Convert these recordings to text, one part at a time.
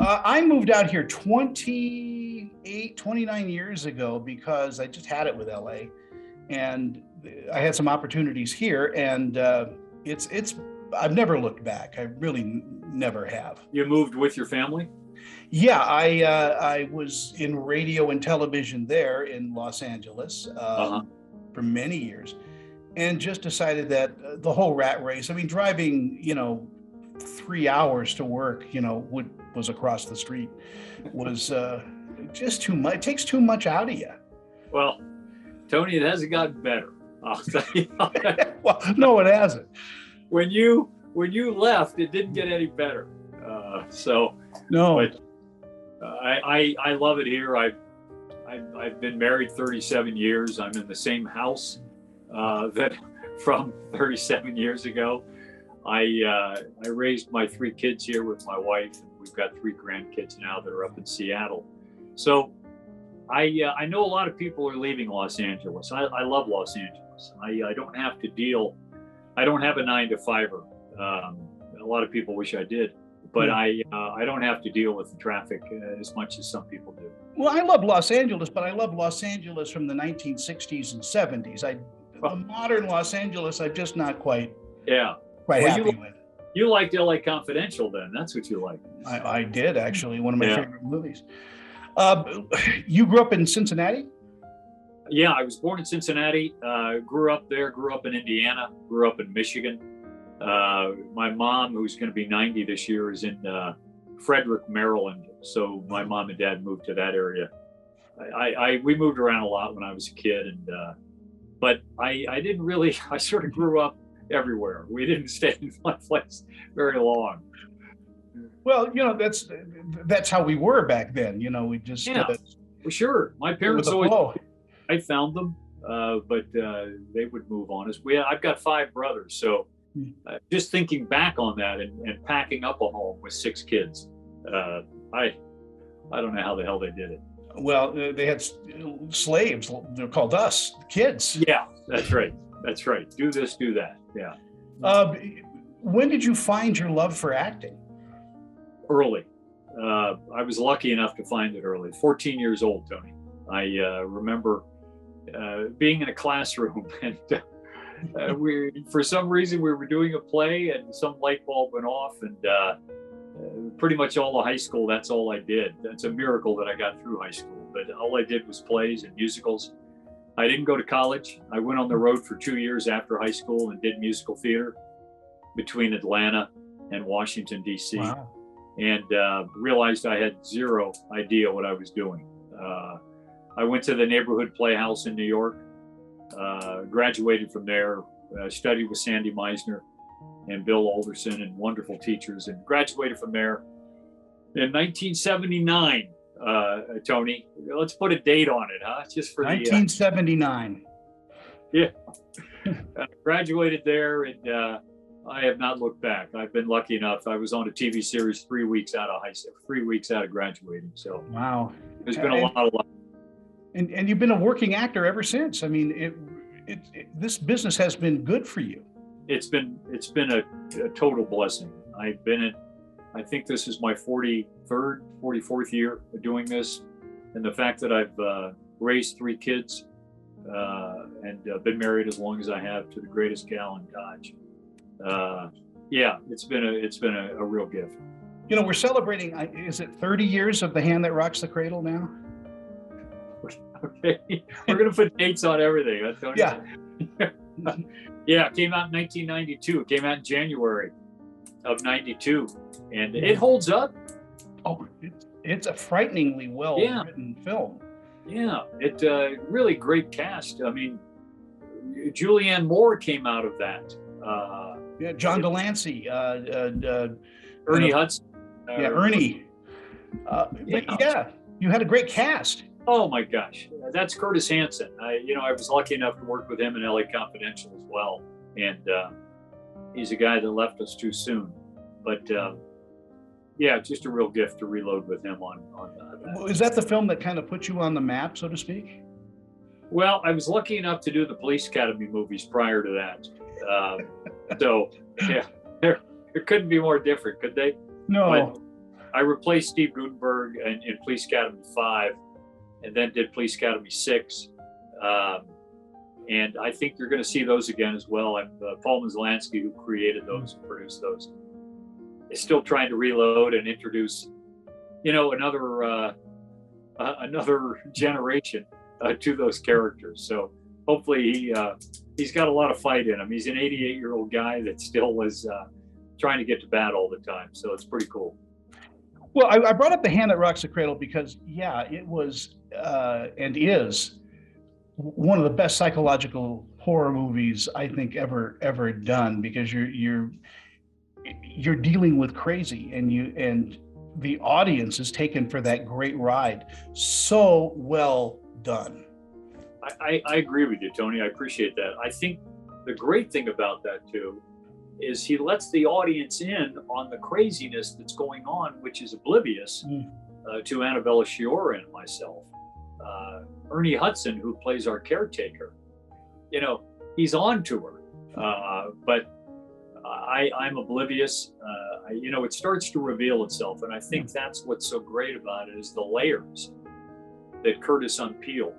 I moved out here 29 years ago because I just had it with LA, and I had some opportunities here, and it's I've never looked back. I really never have. You moved with your family? Yeah, I was in radio and television there in Los Angeles for many years, and just decided that the whole rat race. I mean, driving 3 hours to work, was across the street, was just too much. It takes too much out of you. Well, Tony, it hasn't gotten better. I'll tell you. Well, no, it hasn't. When you left, it didn't get any better. No. But I love it here. I've been married 37 years. I'm in the same house that from 37 years ago. I raised my 3 kids here with my wife, and we've got 3 grandkids now that are up in Seattle. So I know a lot of people are leaving Los Angeles. I love Los Angeles. I don't have to deal. I don't have a 9-to-5er. A lot of people wish I did, but I don't have to deal with the traffic as much as some people do. Well, I love Los Angeles, but I love Los Angeles from the 1960s and 70s. The modern Los Angeles, I'm just not quite. Yeah. Quite happy with. You liked LA Confidential then. That's what you liked. I did, actually. One of my favorite movies. You grew up in Cincinnati? Yeah, I was born in Cincinnati, grew up there, grew up in Indiana, grew up in Michigan. My mom, who's going to be 90 this year, is in Frederick, Maryland. So my mom and dad moved to that area. We moved around a lot when I was a kid, but I didn't really, I sort of grew up everywhere. We didn't stay in one place very long. Well, that's how we were back then. We just well, sure. My parents always. I found them, but they would move on us. I've got 5 brothers, so just thinking back on that and packing up a home with 6 kids, I don't know how the hell they did it. Well, they had slaves. They're called us, kids. Yeah, that's right. That's right. Do this, do that. Yeah. When did you find your love for acting? Early. I was lucky enough to find it early. 14 years old, Tony. I remember being in a classroom, and for some reason we were doing a play, and some light bulb went off, and pretty much all of high school, that's all I did. That's a miracle that I got through high school. But all I did was plays and musicals. I didn't go to college. I went on the road for 2 years after high school and did musical theater between Atlanta and Washington, D.C. Wow. And realized I had zero idea what I was doing. I went to the neighborhood playhouse in New York, graduated from there, studied with Sandy Meisner and Bill Alderson and wonderful teachers, and graduated from there in 1979. Tony, let's put a date on it, huh? Just for 1979. Graduated there, and I have not looked back. I've been lucky enough. I was on a TV series 3 weeks out of high school, 3 weeks out of graduating. So wow, there's been a lot of luck. And you've been a working actor ever since. I mean, this business has been good for you. It's been a total blessing. I've been in. I think this is my 43rd, 44th year of doing this. And the fact that I've raised 3 kids and been married as long as I have to the greatest gal in Dodge. It's been a real gift. We're celebrating, is it 30 years of The Hand That Rocks the Cradle now? Okay. We're going to put dates on everything. Yeah. Yeah, it came out in 1992. It came out in January of 92. And it holds up. Oh, it's a frighteningly well-written film. Yeah, it really great cast. I mean, Julianne Moore came out of that. John Delancey, Ernie Hudson. Ernie. You had a great cast. Oh my gosh, that's Curtis Hanson. I was lucky enough to work with him in LA Confidential as well, and he's a guy that left us too soon. But just a real gift to reload with him on that. Is that the film that kind of put you on the map, so to speak? Well, I was lucky enough to do the Police Academy movies prior to that. So, yeah, there couldn't be more different, could they? No. I replaced Steve Gutenberg in Police Academy 5, and then did Police Academy 6. And I think you're going to see those again as well. Paul Maslansky, who created those and produced those, is still trying to reload and introduce, another generation to those characters. So hopefully he's got a lot of fight in him. He's an 88-year-old guy that still is trying to get to bat all the time. So it's pretty cool. Well, I brought up The Hand That Rocks the Cradle because, it was and is one of the best psychological horror movies I think ever done, because you're dealing with crazy, and the audience is taken for that great ride. So well done. I agree with you, Tony. I appreciate that. I think the great thing about that too is he lets the audience in on the craziness that's going on, which is oblivious to Annabella Sciorra and myself. Ernie Hudson, who plays our caretaker, he's on to her, but I'm oblivious. It starts to reveal itself, and I think that's what's so great about it is the layers that Curtis unpeeled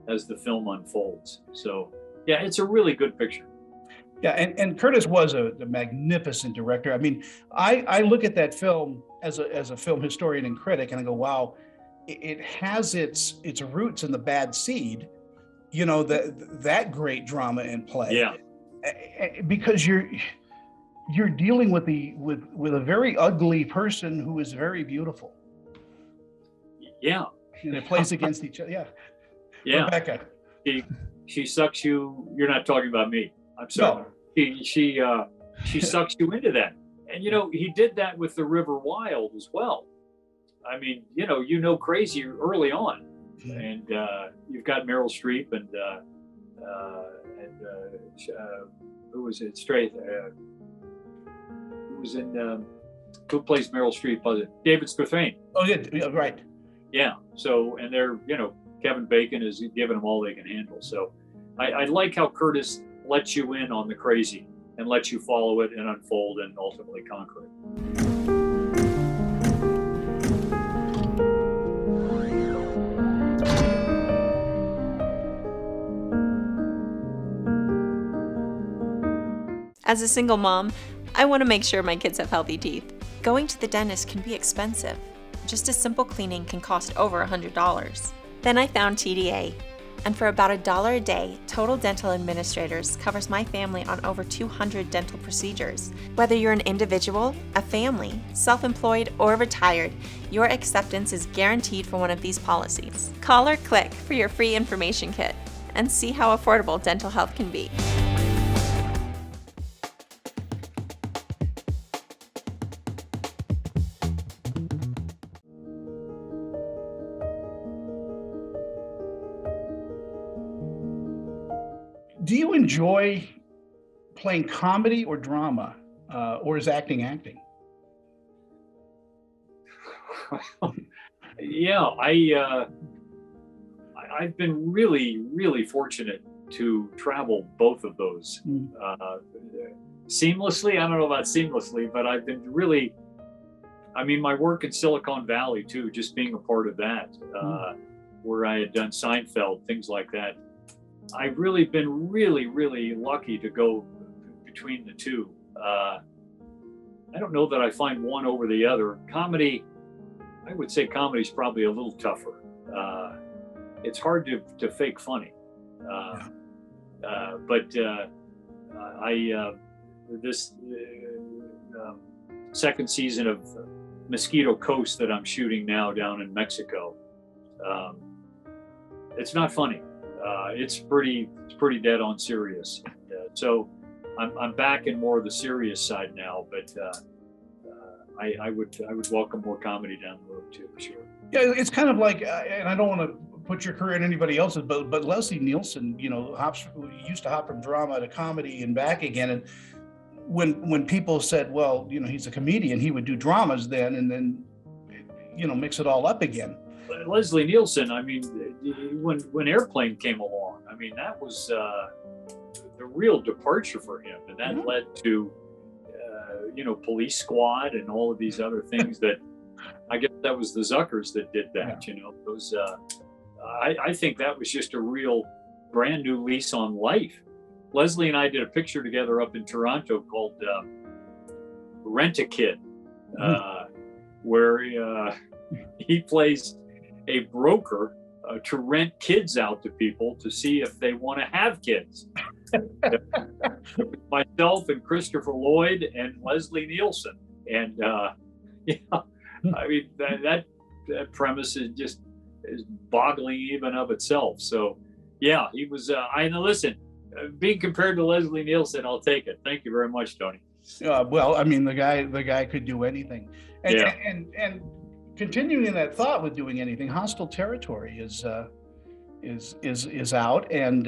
as the film unfolds. So, yeah, it's a really good picture. Yeah, and Curtis was a magnificent director. I mean, I look at that film as a film historian and critic, and I go, wow, it has its roots in The Bad Seed, that great drama in play. Yeah, because you're dealing with a very ugly person who is very beautiful. Yeah, and it plays against each other. Yeah. Rebecca. She sucks you. You're not talking about me. I'm sorry. No. She sucks you into that. And he did that with The River Wild as well. I mean, crazy early on, and you've got Meryl Streep and who was it? Who plays Meryl Streep? Was it David Strathairn? Oh yeah, right. Yeah. So, and they're Kevin Bacon is giving them all they can handle. So, I like how Curtis lets you in on the crazy and lets you follow it and unfold and ultimately conquer it. As a single mom, I want to make sure my kids have healthy teeth. Going to the dentist can be expensive. Just a simple cleaning can cost over $100. Then I found TDA, and for about $1 a day, Total Dental Administrators covers my family on over 200 dental procedures. Whether you're an individual, a family, self-employed, or retired, your acceptance is guaranteed for one of these policies. Call or click for your free information kit and see how affordable dental health can be. Do you enjoy playing comedy or drama, or is acting? Yeah, I've been really, really fortunate to travel both of those seamlessly. I don't know about seamlessly, but I've been really, my work in Silicon Valley too, just being a part of that, where I had done Seinfeld, things like that. I've really been really, really lucky to go between the two. I don't know that I find one over the other. Comedy, I would say comedy is probably a little tougher. It's hard to fake funny. But this second season of Mosquito Coast that I'm shooting now down in Mexico, it's not funny. It's pretty dead on serious. So I'm back in more of the serious side now, but I would welcome more comedy down the road too, for sure. Yeah, it's kind of like, and I don't want to put your career in anybody else's, but Leslie Nielsen, used to hop from drama to comedy and back again. And when people said, well, he's a comedian, he would do dramas then, and then, mix it all up again. Leslie Nielsen, when Airplane came along, that was the real departure for him, and that led to, Police Squad and all of these other things that I guess that was the Zuckers that did that. Yeah. You know, those. I think that was just a real brand new lease on life. Leslie and I did a picture together up in Toronto called Rent a Kid, where he plays a broker to rent kids out to people to see if they want to have kids. Myself and Christopher Lloyd and Leslie Nielsen. And, I mean, that premise is boggling even of itself. So, yeah, he was, listen, being compared to Leslie Nielsen, I'll take it. Thank you very much, Tony. Well, I mean, the guy could do anything. And, Yeah. and continuing in that thought with doing anything, Hostile Territory is out, and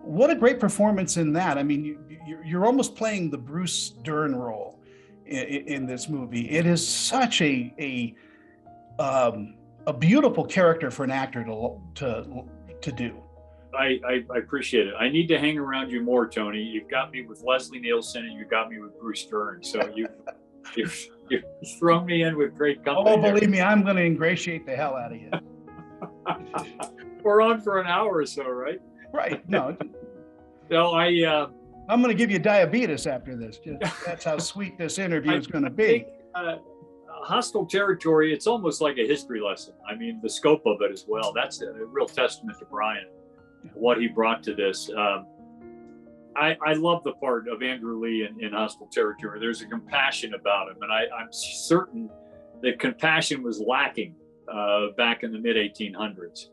what a great performance in that. I mean, you're almost playing the Bruce Dern role in this movie. It is such a beautiful character for an actor to do. I appreciate it. I need to hang around you more, Tony. You've got me with Leslie Nielsen and you've got me with Bruce Dern. So you've thrown me in with great company. Oh, believe me, I'm going to ingratiate the hell out of you. We're on for an hour or so, right? Right. No. No, I'm going to give you diabetes after this. That's how sweet this interview is going to be. Hostile Territory, it's almost like a history lesson. I mean, the scope of it as well. That's a real testament to Brian, what he brought to this. I love the part of Andrew Lee in Hostile Territory. There's a compassion about him, and I'm certain that compassion was lacking back in the mid-1800s.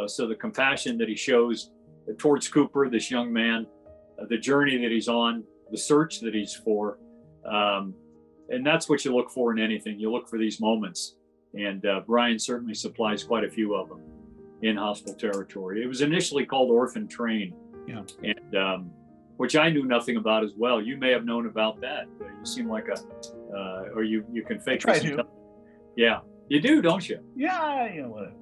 So the compassion that he shows towards Cooper, this young man, the journey that he's on, the search that he's for, and that's what you look for in anything. You look for these moments, and Brian certainly supplies quite a few of them in Hostile Territory. It was initially called Orphan Train, and which I knew nothing about as well. You may have known about that. You seem like or you can fake I this. try to. Yeah, you do, don't you? Yeah, you know what.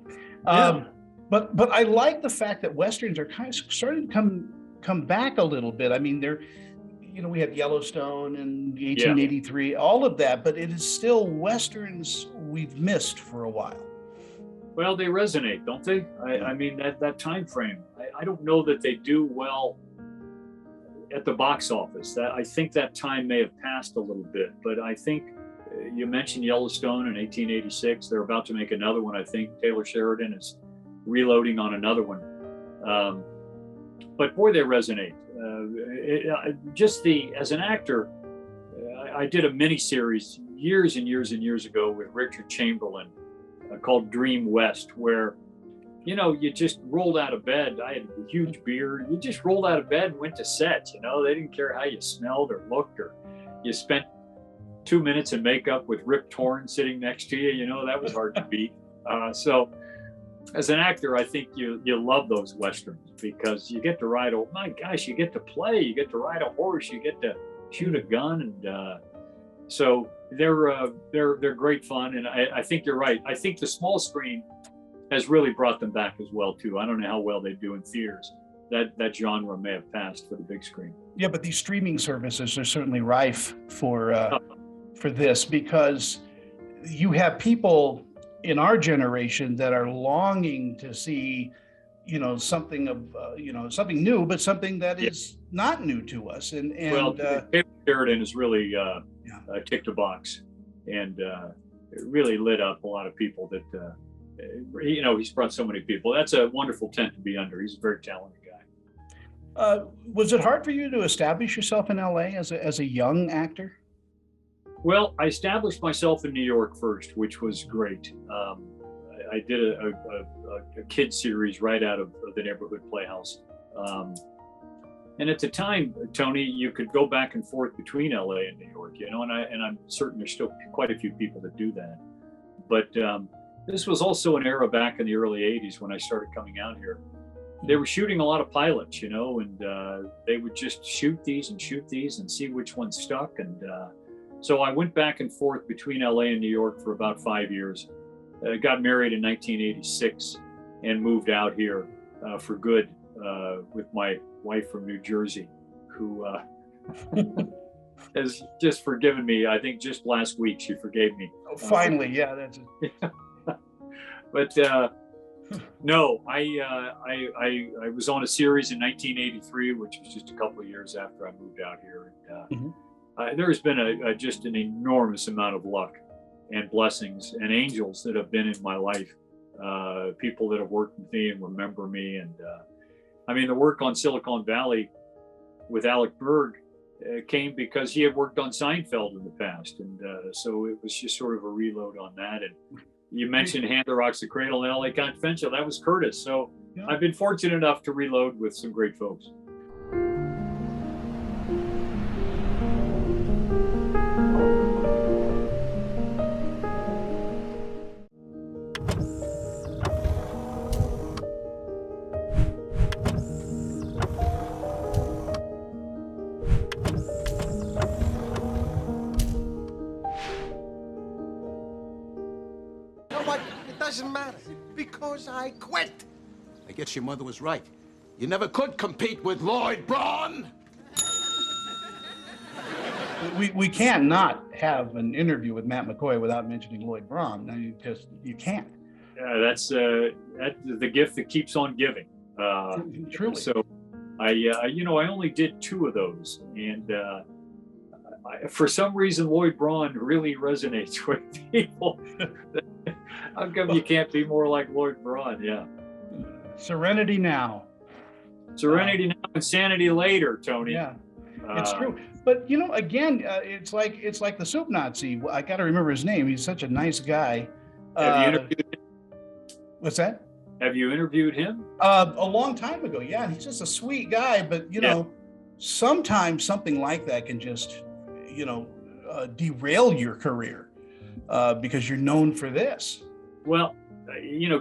But I like the fact that Westerns are kind of starting to come back a little bit. I mean, we had Yellowstone and 1883, all of that, but it is still Westerns we've missed for a while. Well, they resonate, don't they? I mean, that time frame. I don't know that they do well at the box office. I think that time may have passed a little bit, but I think you mentioned Yellowstone in 1886. They're about to make another one. I think Taylor Sheridan is reloading on another one. But boy, they resonate. As an actor, I did a mini series years and years and years ago with Richard Chamberlain called Dream West, where you just rolled out of bed. I had a huge beard. You just rolled out of bed and went to set. They didn't care how you smelled or looked, or you spent 2 minutes in makeup with Rip Torn sitting next to you. That was hard to beat. So as an actor, I think you love those Westerns because you get to ride. Oh my gosh, you get to play. You get to ride a horse. You get to shoot a gun, and so they're great fun. And I think you're right. I think the small screen has really brought them back as well too. I don't know how well they do in theaters. That genre may have passed for the big screen. Yeah, but these streaming services are certainly rife for this, because you have people in our generation that are longing to see, something of, something new, but something that is not new to us. And Taylor Sheridan has really ticked a box, and it really lit up a lot of people that, he's brought so many people. That's a wonderful tent to be under. He's a very talented guy. Was it hard for you to establish yourself in LA as a young actor? Well, I established myself in New York first, which was great. I did a kid series right out of the neighborhood playhouse. And at the time, Tony, you could go back and forth between LA and New York, and I'm certain there's still quite a few people that do that. But this was also an era back in the early 80s when I started coming out here. They were shooting a lot of pilots, and they would just shoot these and see which one stuck. And so I went back and forth between LA and New York for about 5 years. Got married in 1986 and moved out here for good with my wife from New Jersey, who has just forgiven me. I think just last week she forgave me. Oh, finally, yeah, that's it. But no, I was on a series in 1983, which was just a couple of years after I moved out here. And there's been just an enormous amount of luck and blessings and angels that have been in my life. People that have worked with me and remember me. And I mean, the work on Silicon Valley with Alec Berg came because he had worked on Seinfeld in the past. And so it was just sort of a reload on that. And you mentioned Hand That Rocks the Cradle and LA Confidential. That was Curtis. So yeah. I've been fortunate enough to reload with some great folks. Doesn't matter, because I quit. I guess your mother was right. You never could compete with Lloyd Braun. We can't not have an interview with Matt McCoy without mentioning Lloyd Braun. I mean, you can't. Yeah, that's the gift that keeps on giving. Truly. So I only did 2 of those, and for some reason Lloyd Braun really resonates with people. How come you can't be more like Lloyd Braun? Yeah. Serenity now. Serenity now, insanity later, Tony. Yeah, it's true. But again, it's like the soup Nazi. I got to remember his name. He's such a nice guy. Have you interviewed him? What's that? Have you interviewed him? A long time ago. Yeah, and he's just a sweet guy. But sometimes something like that can just derail your career because you're known for this. Well,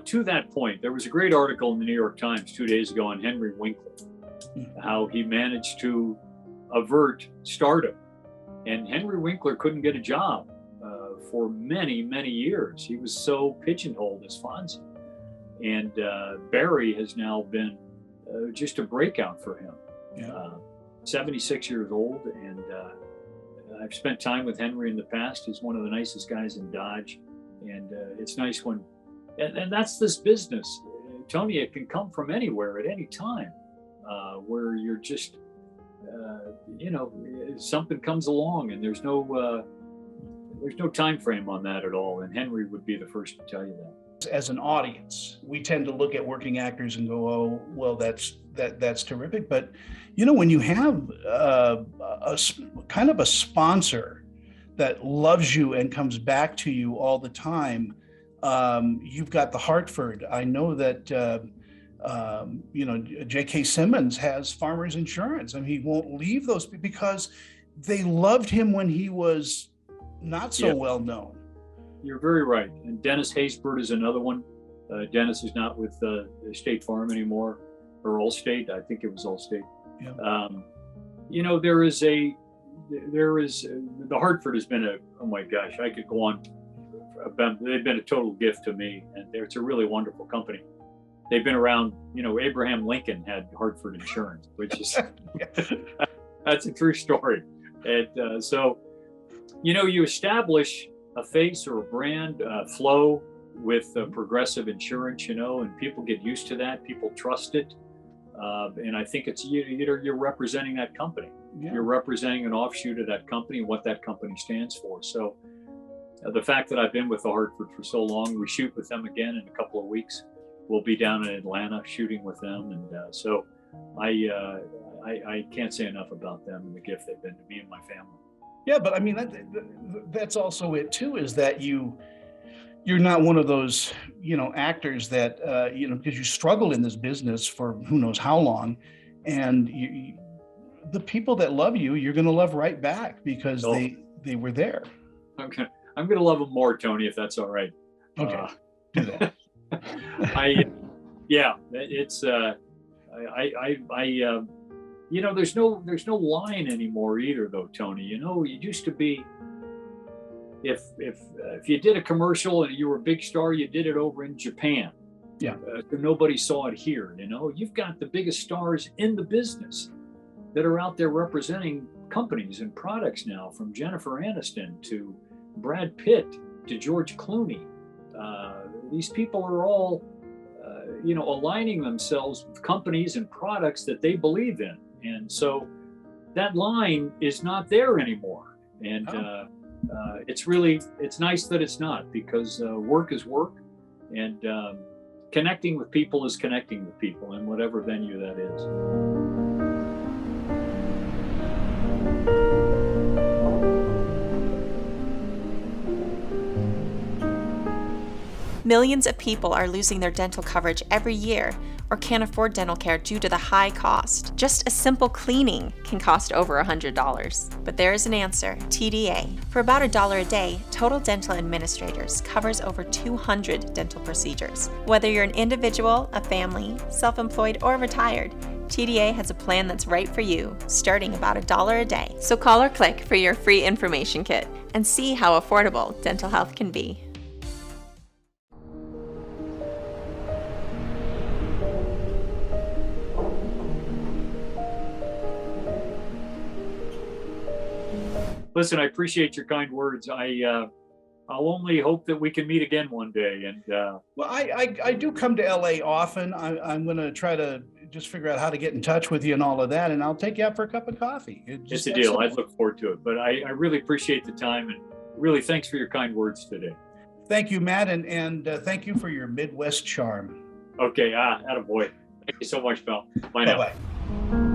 to that point, there was a great article in the New York Times 2 days ago on Henry Winkler, how he managed to avert stardom. And Henry Winkler couldn't get a job for many, many years. He was so pigeonholed as Fonzie. And Barry has now been just a breakout for him. Yeah. 76 years old, and I've spent time with Henry in the past. He's one of the nicest guys in Dodge. And it's nice when, and that's this business, Tony, it can come from anywhere at any time, where you're just, something comes along and there's no time frame on that at all. And Henry would be the first to tell you that. As an audience, we tend to look at working actors and go, oh, well, that's terrific. But, when you have a kind of a sponsor that loves you and comes back to you all the time. You've got the Hartford. I know that, J.K. Simmons has Farmers Insurance. I mean, he won't leave those because they loved him when he was not so well known. You're very right. And Dennis Haysbert is another one. Dennis is not with State Farm anymore, or Allstate. I think it was Allstate. Yeah. There is the Hartford has been oh my gosh, I could go on. They've been a total gift to me, and it's a really wonderful company. They've been around, Abraham Lincoln had Hartford Insurance, which is, that's a true story. And so, you establish a face or a brand flow with Progressive Insurance, and people get used to that. People trust it. And I think it's, you're representing that company. Yeah. You're representing an offshoot of that company and what that company stands for. So the fact that I've been with the Hartford for so long, we shoot with them again in a couple of weeks. We'll be down in Atlanta shooting with them. And so I can't say enough about them and the gift they've been to me and my family. Yeah, but I mean, that's also it too, is that you're not one of those, actors that, because you struggled in this business for who knows how long, and the people that love you, you're going to love right back because they were there. Okay. I'm going to love them more, Tony, if that's all right. Okay. Do that. There's no line anymore either though, Tony. It used to be, if you did a commercial and you were a big star, you did it over in Japan. Yeah. Nobody saw it here. You've got the biggest stars in the business that are out there representing companies and products now, from Jennifer Aniston to Brad Pitt to George Clooney. These people are all, aligning themselves with companies and products that they believe in. And so that line is not there anymore. And it's nice that it's not, because work is work, and connecting with people is connecting with people in whatever venue that is. Millions of people are losing their dental coverage every year or can't afford dental care due to the high cost. Just a simple cleaning can cost over $100. But there is an answer: TDA. For about $1 a day, Total Dental Administrators covers over 200 dental procedures. Whether you're an individual, a family, self-employed, or retired, TDA has a plan that's right for you, starting about $1 a day. So call or click for your free information kit and see how affordable dental health can be. Listen, I appreciate your kind words. I'll only hope that we can meet again one day. And well, I do come to LA often. I'm going to try to just figure out how to get in touch with you and all of that, and I'll take you out for a cup of coffee. It's a deal. I'd look forward to it. But I really appreciate the time, and really thanks for your kind words today. Thank you, Matt, and thank you for your Midwest charm. Okay, attaboy. Thank you so much, pal. Bye now. Bye-bye.